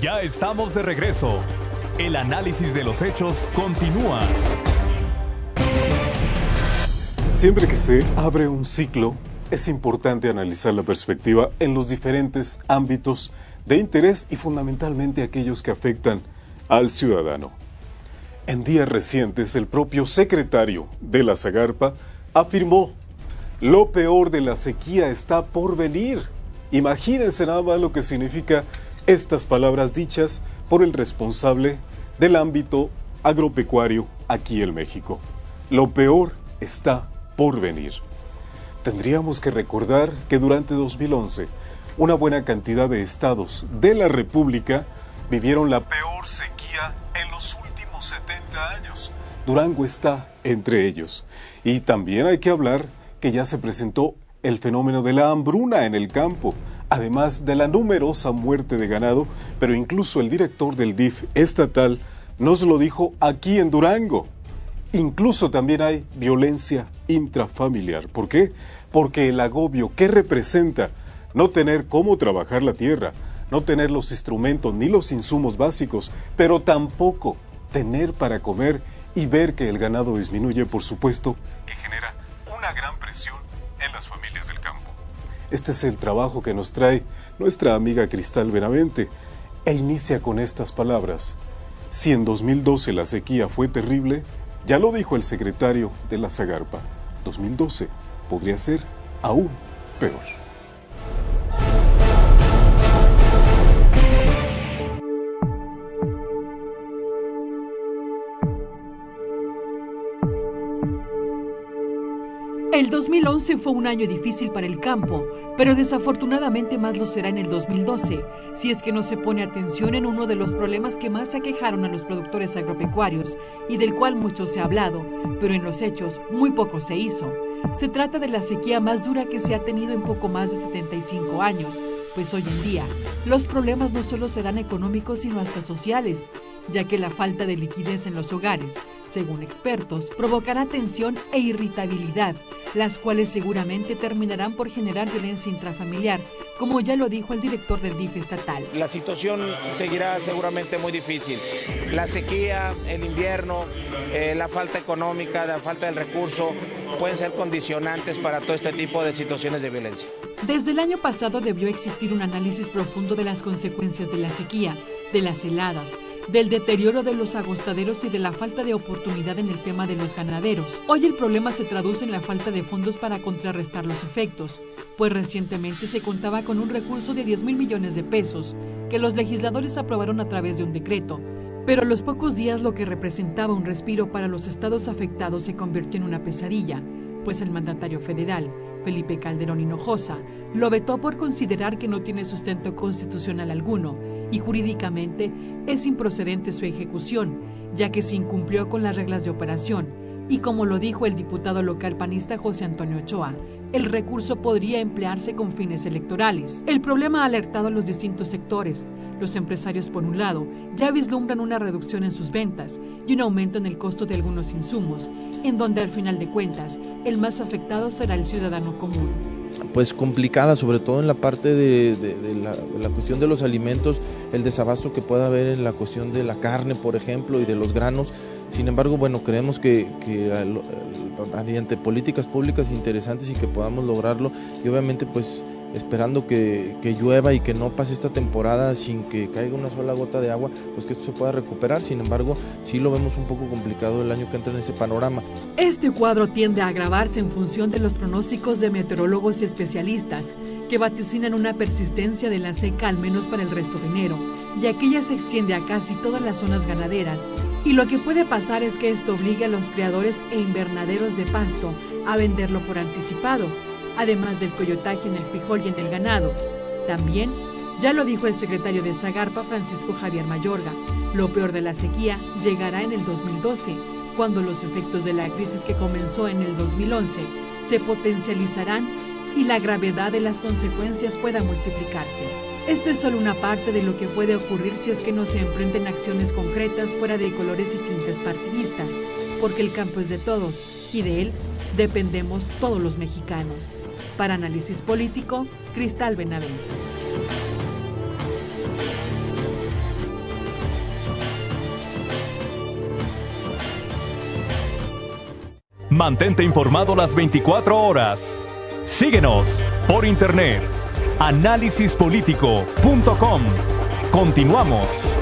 Ya estamos de regreso. El análisis de los hechos continúa. Siempre que se abre un ciclo, es importante analizar la perspectiva en los diferentes ámbitos de interés y fundamentalmente aquellos que afectan al ciudadano. En días recientes, el propio secretario de la Zagarpa afirmó: lo peor de la sequía está por venir. Imagínense nada más lo que significa estas palabras dichas por el responsable del ámbito agropecuario aquí en México. Lo peor está por venir. Tendríamos que recordar que durante 2011, una buena cantidad de estados de la República vivieron la peor sequía en los últimos 70 años. Durango está entre ellos. Y también hay que hablar que ya se presentó el fenómeno de la hambruna en el campo, además de la numerosa muerte de ganado, pero incluso el director del DIF estatal nos lo dijo aquí en Durango. Incluso también hay violencia intrafamiliar. ¿Por qué? Porque el agobio que representa no tener cómo trabajar la tierra, no tener los instrumentos ni los insumos básicos, pero tampoco tener para comer y ver que el ganado disminuye, por supuesto, que genera una gran presión en las familias del campo. Este es el trabajo que nos trae nuestra amiga Cristal Benavente e inicia con estas palabras: si en 2012 la sequía fue terrible, ya lo dijo el secretario de la Zagarpa, 2012 podría ser aún peor. El 2011 fue un año difícil para el campo, pero desafortunadamente más lo será en el 2012, si es que no se pone atención en uno de los problemas que más aquejaron a los productores agropecuarios y del cual mucho se ha hablado, pero en los hechos muy poco se hizo. Se trata de la sequía más dura que se ha tenido en poco más de 75 años, pues hoy en día los problemas no solo serán económicos sino hasta sociales, ya que la falta de liquidez en los hogares, según expertos, provocará tensión e irritabilidad, las cuales seguramente terminarán por generar violencia intrafamiliar, como ya lo dijo el director del DIF estatal. La situación seguirá seguramente muy difícil. La sequía, el invierno, la falta económica, la falta del recurso, pueden ser condicionantes para todo este tipo de situaciones de violencia. Desde el año pasado debió existir un análisis profundo de las consecuencias de la sequía, de las heladas, del deterioro de los agostaderos y de la falta de oportunidad en el tema de los ganaderos. Hoy el problema se traduce en la falta de fondos para contrarrestar los efectos, pues recientemente se contaba con un recurso de 10,000 millones de pesos, que los legisladores aprobaron a través de un decreto. Pero a los pocos días lo que representaba un respiro para los estados afectados se convirtió en una pesadilla, pues el mandatario federal, Felipe Calderón Hinojosa, lo vetó por considerar que no tiene sustento constitucional alguno y jurídicamente es improcedente su ejecución, ya que se incumplió con las reglas de operación y como lo dijo el diputado local panista José Antonio Ochoa, el recurso podría emplearse con fines electorales. El problema ha alertado a los distintos sectores. Los empresarios, por un lado, ya vislumbran una reducción en sus ventas y un aumento en el costo de algunos insumos, en donde al final de cuentas, el más afectado será el ciudadano común. Pues complicada, sobre todo en la parte de la cuestión de los alimentos, el desabasto que pueda haber en la cuestión de la carne, por ejemplo, y de los granos. Sin embargo, bueno, creemos que mediante políticas públicas interesantes y que podamos lograrlo, y obviamente pues esperando que llueva y que no pase esta temporada sin que caiga una sola gota de agua, pues que esto se pueda recuperar. Sin embargo, sí lo vemos un poco complicado el año que entra en ese panorama. Este cuadro tiende a agravarse en función de los pronósticos de meteorólogos y especialistas, que vaticinan una persistencia de la seca al menos para el resto de enero, y aquella se extiende a casi todas las zonas ganaderas. Y lo que puede pasar es que esto obligue a los criadores e invernaderos de pasto a venderlo por anticipado, además del coyotaje en el frijol y en el ganado. También, ya lo dijo el secretario de Zagarpa, Francisco Javier Mayorga, lo peor de la sequía llegará en el 2012, cuando los efectos de la crisis que comenzó en el 2011 se potencializarán y la gravedad de las consecuencias pueda multiplicarse. Esto es solo una parte de lo que puede ocurrir si es que no se emprenden acciones concretas fuera de colores y tintes partidistas, porque el campo es de todos y de él dependemos todos los mexicanos. Para Análisis Político, Cristal Benavente. Mantente informado las 24 horas. Síguenos por internet. Análisispolitico.com. Continuamos.